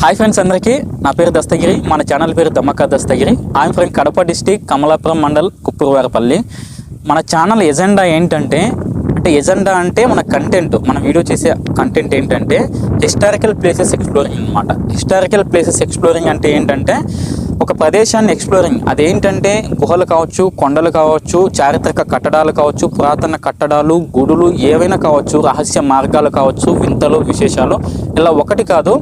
Hi friends, అందరికీ నా పేరు దస్తగిరి. మన ఛానల్ పేరు Dammakka Dastagiri. I'm from Kadapa district, Kamalapuram mandal, Kuppuruvarapalli. మన ఛానల్ ఎజెండా ఏంటంటే ఎజెండా అంటే మన కంటెంట్, మన వీడియో చేసే కంటెంట్ ఏంటంటే హిస్టారికల్ ప్లేసెస్ ఎక్స్ప్లోరింగ్ అనమాట. హిస్టారికల్ ప్లేసెస్ ఎక్స్ప్లోరింగ్ అంటే ఏంటంటే ఒక ప్రదేశాన్ని ఎక్స్ప్లోరింగ్. అదేంటంటే గుహలు కావచ్చు, కొండలు కావచ్చు, చారిత్రక కట్టడాలు కావచ్చు, పురాతన కట్టడాలు, గుడులు ఏవైనా కావచ్చు, రహస్య మార్గాలు కావచ్చు, వింతలు, విశేషాలు, ఇలా ఒకటి కాదు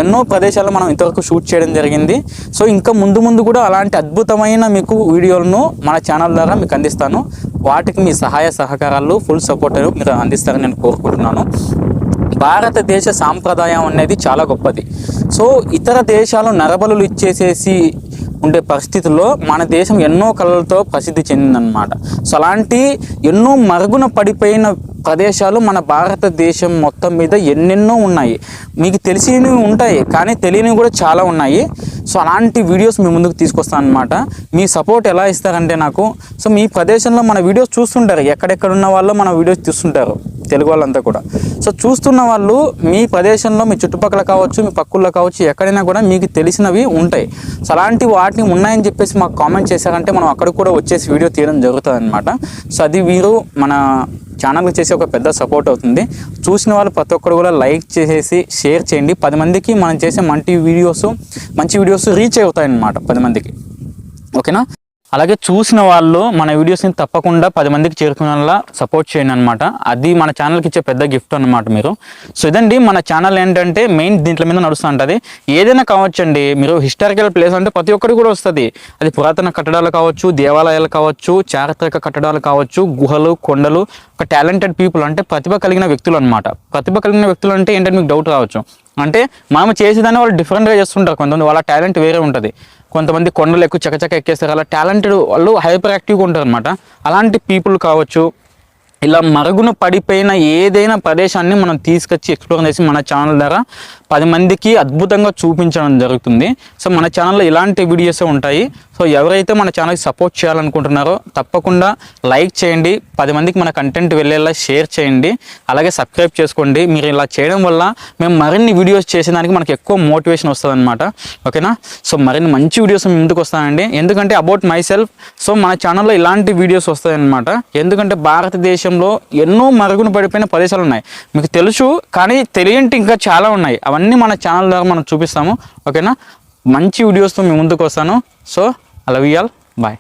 ఎన్నో ప్రదేశాలు మనం ఇంతవరకు షూట్ చేయడం జరిగింది. సో ఇంకా ముందు కూడా అలాంటి అద్భుతమైన మీకు వీడియోలను మన ఛానల్ ద్వారా మీకు అందిస్తాను. వాటికి మీ సహాయ సహకారాలు, ఫుల్ సపోర్ట్ మీరు అందిస్తారని నేను కోరుకుంటున్నాను. భారతదేశ సాంప్రదాయం అనేది చాలా గొప్పది. సో ఇతర దేశాలు నరబలులు ఇచ్చేసేసి ఉండే పరిస్థితుల్లో మన దేశం ఎన్నో కళలతో ప్రసిద్ధి చెందిందనమాట. సో అలాంటి ఎన్నో మరుగున పడిపోయిన ప్రదేశాలు మన భారతదేశం మొత్తం మీద ఎన్నెన్నో ఉన్నాయి. మీకు తెలిసినవి ఉంటాయి, కానీ తెలియనివి కూడా చాలా ఉన్నాయి. సో అలాంటి వీడియోస్ మీ ముందుకు తీసుకొస్తాను అనమాట. మీ సపోర్ట్ ఎలా ఇస్తారంటే నాకు, సో మీ ప్రదేశంలో మన వీడియోస్ చూస్తుంటారు, ఎక్కడెక్కడ ఉన్న వాళ్ళు మన వీడియోస్ చూస్తుంటారు, తెలుగు వాళ్ళంతా కూడా. సో చూస్తున్న వాళ్ళు మీ ప్రదేశంలో, మీ చుట్టుపక్కల కావచ్చు, మీ పక్కుల్లో కావచ్చు, ఎక్కడైనా కూడా మీకు తెలిసినవి ఉంటాయి. సో అలాంటి వాటిని ఉన్నాయని చెప్పేసి మాకు కామెంట్ చేశారంటే మనం అక్కడికి కూడా వచ్చేసి వీడియో తీయడం జరుగుతుంది అనమాట. సో అది మీరు మన ఛానల్కి చేసే ఒక పెద్ద సపోర్ట్ అవుతుంది. చూసిన వాళ్ళు ప్రతి ఒక్కరు కూడా లైక్ చేసేసి షేర్ చేయండి. 10 మందికి మనం చేసే మంచి వీడియోస్ రీచ్ అవుతాయి అన్నమాట 10 మందికి. ఓకేనా? అలాగే చూసిన వాళ్ళు మన వీడియోస్ని తప్పకుండా 10 మందికి చేరుకునేలా సపోర్ట్ చేయండి అనమాట. అది మన ఛానల్కి ఇచ్చే పెద్ద గిఫ్ట్ అనమాట మీరు. సో ఇదండి మన ఛానల్ ఏంటంటే మెయిన్ దీంట్లో మీద నడుస్తూ ఉంటుంది. ఏదైనా కావచ్చండి, మీరు హిస్టారికల్ ప్లేస్ అంటే ప్రతి ఒక్కటి కూడా వస్తుంది. అది పురాతన కట్టడాలు కావచ్చు, దేవాలయాలు కావచ్చు, చారిత్రక కట్టడాలు కావచ్చు, గుహలు, కొండలు, ఒక టాలెంటెడ్ పీపుల్ అంటే ప్రతిభ కలిగిన వ్యక్తులు అనమాట. ప్రతిభ కలిగిన వ్యక్తులు అంటే ఏంటంటే మీకు డౌట్ రావచ్చు. అంటే మనం చేసేదాన్ని వాళ్ళు డిఫరెంట్గా చేస్తుంటారు. కొంతమంది వాళ్ళ టాలెంట్ వేరే ఉంటుంది. కొంతమంది కొండలు ఎక్కువ చకచక ఎక్కేస్తారు, అలా టాలెంటెడ్ వాళ్ళు హైపర్ యాక్టివ్గా ఉంటారు అనమాట. అలాంటి పీపుల్ కావచ్చు. ఇలా మరుగున పడిపోయిన ఏదైనా ప్రదేశాన్ని మనం తీసుకొచ్చి ఎక్స్ప్లోర్ చేసి మన ఛానల్ ద్వారా 10 మందికి అద్భుతంగా చూపించడం జరుగుతుంది. సో మన ఛానల్లో ఇలాంటి వీడియోస్ ఉంటాయి. సో ఎవరైతే మన ఛానల్కి సపోర్ట్ చేయాలనుకుంటున్నారో తప్పకుండా లైక్ చేయండి, 10 మందికి మన కంటెంట్ వెళ్ళేలా షేర్ చేయండి, అలాగే సబ్స్క్రైబ్ చేసుకోండి. మీరు ఇలా చేయడం వల్ల మేము మరిన్ని వీడియోస్ చేసేదానికి మనకి ఎక్కువ మోటివేషన్ వస్తుంది అనమాట. ఓకేనా? సో మరిన్ని మంచి వీడియోస్ ముందుకు వస్తానండి. ఎందుకంటే అబౌట్ మై సెల్ఫ్, సో మన ఛానల్లో ఇలాంటి వీడియోస్ వస్తాయన్నమాట. ఎందుకంటే భారతదేశంలో ఎన్నో మరుగున పడిపోయిన ప్రదేశాలు ఉన్నాయి, మీకు తెలుసు, కానీ తెలియంటి ఇంకా చాలా ఉన్నాయి. అవన్నీ మన ఛానల్ ద్వారా మనం చూపిస్తాము. ఓకేనా? మంచి వీడియోస్తో మీ ముందుకు వస్తాను. So I love you all. Bye.